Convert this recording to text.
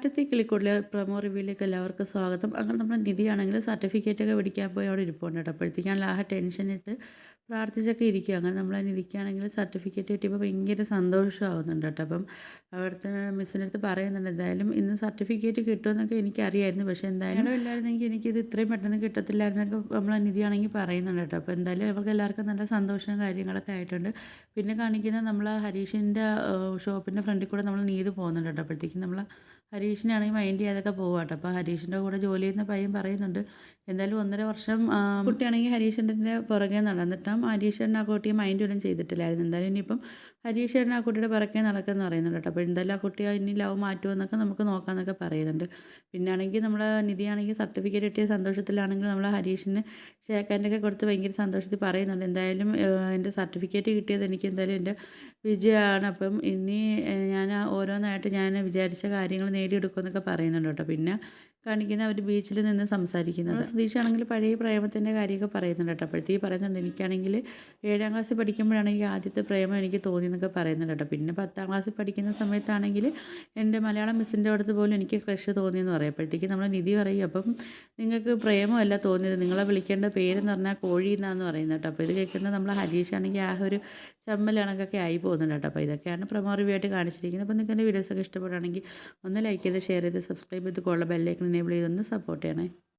കാറ്റത്തെ കിളിക്കൂട്ടിലെ promo റിവ്യൂയിലേക്ക് എല്ലാവർക്കും സ്വാഗതം. അങ്ങനെ നമ്മുടെ നിധിയാണെങ്കിൽ സർട്ടിഫിക്കറ്റൊക്കെ മേടിക്കാൻ പോയി അവിടെ ഇരിപ്പുണ്ട് കേട്ടോ. അപ്പോഴത്തേക്കാണല്ലോ ടെൻഷനിട്ട് പ്രാർത്ഥിച്ചൊക്കെ ഇരിക്കുക. അങ്ങനെ നമ്മളെ നിധിക്കാണെങ്കിൽ സർട്ടിഫിക്കറ്റ് കിട്ടിയപ്പോൾ ഭയങ്കര സന്തോഷമാവുന്നുണ്ട് കേട്ടോ. അപ്പം അവിടുത്തെ മിസ്സിൻ്റെ അടുത്ത് പറയുന്നുണ്ട്, എന്തായാലും ഇന്ന് സർട്ടിഫിക്കറ്റ് കിട്ടുമെന്നൊക്കെ എനിക്കറിയായിരുന്നു, പക്ഷേ എന്തായാലും ഇല്ലായിരുന്നെങ്കിൽ എനിക്കിത് ഇത്രയും പെട്ടെന്ന് കിട്ടത്തില്ലായിരുന്നൊക്കെ നമ്മളെ നിധിയാണെങ്കിൽ പറയുന്നുണ്ട് കേട്ടോ. അപ്പോൾ എന്തായാലും അവർക്ക് എല്ലാവർക്കും നല്ല സന്തോഷവും കാര്യങ്ങളൊക്കെ ആയിട്ടുണ്ട്. പിന്നെ കാണിക്കുന്നത് നമ്മൾ ഹരീഷിൻ്റെ ഷോപ്പിൻ്റെ ഫ്രണ്ടിൽ കൂടെ നമ്മൾ നീത് പോകുന്നുണ്ട് കേട്ടോ. അപ്പോഴത്തേക്കും നമ്മൾ ഹരീഷിനാണെങ്കിൽ മൈൻഡ് ചെയ്യാതൊക്കെ പോവുക കേട്ടോ. അപ്പോൾ ഹരീഷിൻ്റെ കൂടെ ജോലി ചെയ്യുന്ന പയ്യൻ പറയുന്നുണ്ട്, എന്തായാലും 1.5 വർഷം കുട്ടിയാണെങ്കിൽ ഹരീഷേട്ടൻ്റെ പുറകെ നടന്നിട്ടും ഹരീഷേട്ടൻ ആ കുട്ടിയെ മൈൻഡൊന്നും ചെയ്തിട്ടില്ലായിരുന്നു. എന്തായാലും ഇനിയിപ്പം ഹരീഷേട്ടൻ ആ കുട്ടിയുടെ പുറകെ നടക്കുമെന്ന് പറയുന്നുണ്ട് കേട്ടോ. അപ്പോൾ എന്തായാലും ആ കുട്ടിയെ ഇനി ലവ് മാറ്റുമെന്നൊക്കെ നമുക്ക് നോക്കാമെന്നൊക്കെ പറയുന്നുണ്ട്. പിന്നെ ആണെങ്കിൽ നമ്മൾ നിധിയാണെങ്കിൽ സർട്ടിഫിക്കറ്റ് കിട്ടിയ സന്തോഷത്തിലാണെങ്കിൽ നമ്മൾ ഹരീഷിന് ഷേക്ക് ഹാൻഡൊക്കെ കൊടുത്ത് ഭയങ്കര സന്തോഷത്തിൽ പറയുന്നുണ്ട്, എന്തായാലും എൻ്റെ സർട്ടിഫിക്കറ്റ് കിട്ടിയത് എനിക്ക് എന്തായാലും എൻ്റെ വിജയമാണ്. അപ്പം ഇനി ഞാൻ ഓരോന്നായിട്ട് ഞാൻ വിചാരിച്ച കാര്യങ്ങൾ നേടിയെടുക്കുമെന്നൊക്കെ പറയുന്നുണ്ട് കേട്ടോ. പിന്നെ കാണിക്കുന്ന അവർ ബീച്ചിൽ നിന്ന് സംസാരിക്കുന്നത്. സുധീഷാണെങ്കിൽ പഴയ പ്രേമത്തിൻ്റെ കാര്യമൊക്കെ പറയുന്നുണ്ട് കേട്ടോ. അപ്പോഴത്തേക്ക് പറയുന്നുണ്ട്, എനിക്കാണെങ്കിൽ 7ാം ക്ലാസ്സിൽ പഠിക്കുമ്പോഴാണ് ഈ ആദ്യത്തെ പ്രേമം എനിക്ക് തോന്നിയെന്നൊക്കെ പറയുന്നുണ്ട് കേട്ടോ. പിന്നെ 10ാം ക്ലാസ്സിൽ പഠിക്കുന്ന സമയത്താണെങ്കിൽ എൻ്റെ മലയാളം മിസ്സിൻ്റെ അടുത്ത് പോലും എനിക്ക് ക്രഷ് തോന്നിയെന്ന് പറയും. അപ്പോഴത്തേക്ക് നമ്മൾ നിധി പറയും, അപ്പം നിങ്ങൾക്ക് പ്രേമമല്ല തോന്നിയത്, നിങ്ങളെ വിളിക്കേണ്ട പേരെന്ന് പറഞ്ഞാൽ കോഴി എന്നാന്ന് പറയുന്നത് കേട്ടോ. അപ്പോൾ ഇത് കേൾക്കുന്ന നമ്മൾ ഹരീഷാണെങ്കിൽ ആ ഒരു ചമ്മൽ കണക്കൊക്കെ ആയി പോകുന്നുണ്ട് കേട്ടോ. അപ്പോൾ ഇതൊക്കെയാണ് പ്രൊമോ റിവ്യൂ ആയിട്ട് കാണിച്ചിരിക്കുന്നത്. അപ്പോൾ നിങ്ങൾക്ക് എൻ്റെ വീഡിയോസൊക്കെ ഇഷ്ടപ്പെടുകയാണെങ്കിൽ ഒന്ന് ലൈക്ക് ചെയ്ത് ഷെയർ ചെയ്ത് സബ്സ്ക്രൈബ് ചെയ്ത് ബെല്ലൈക്കൺ എനേബിൾ ചെയ്തൊന്ന് സപ്പോർട്ട് ചെയ്യണേ.